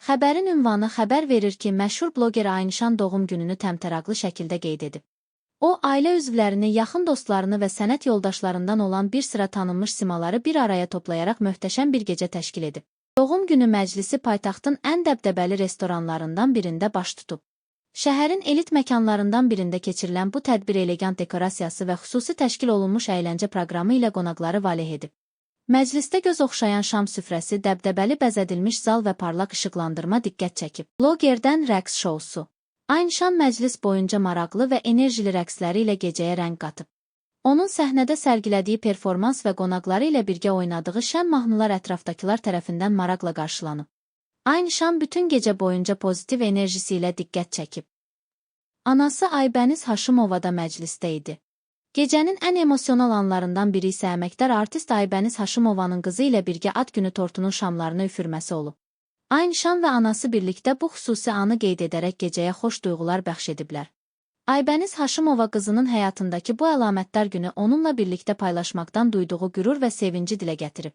Xəbərin ünvanı xəbər verir ki, məşhur bloger Aynişan doğum gününü təmtəraqlı şəkildə qeyd edib. O, ailə üzvlərini, yaxın dostlarını və sənət yoldaşlarından olan bir sıra tanınmış simaları bir araya toplayaraq möhtəşəm bir gecə təşkil edib. Doğum günü məclisi paytaxtın ən dəbdəbəli restoranlarından birində baş tutub. Şəhərin elit məkanlarından birində keçirilən bu tədbir elegant dekorasiyası və xüsusi təşkil olunmuş əyləncə proqramı ilə qonaqları valeh edib. Məclisdə göz oxşayan şam süfrəsi, dəbdəbəli bəzədilmiş zal və parlaq işıqlandırma diqqət çəkib. Blogerdən rəqs şousu. Aynişan məclis boyunca maraqlı və enerjili rəqsləri ilə gecəyə rəng qatıb. Onun səhnədə sərgilədiyi performans və qonaqları ilə birgə oynadığı şən mahnılar ətrafdakılar tərəfindən maraqla qarşılanıb. Aynişan bütün gecə boyunca pozitiv enerjisi ilə diqqət çəkib. Anası Aybəniz Haşimova da məclisdə idi. Gecənin ən emosional anlarından biri isə əməkdar artist Aybəniz Haşimovanın qızı ilə birgə ad günü tortunun şamlarını üfürməsi olub. Aynişan və anası birlikdə bu xüsusi anı qeyd edərək gecəyə xoş duyğular bəxş ediblər. Aybəniz Haşimova qızının həyatındakı bu əlamətdar günü onunla birlikdə paylaşmaqdan duyduğu qürur və sevinci dilə gətirib.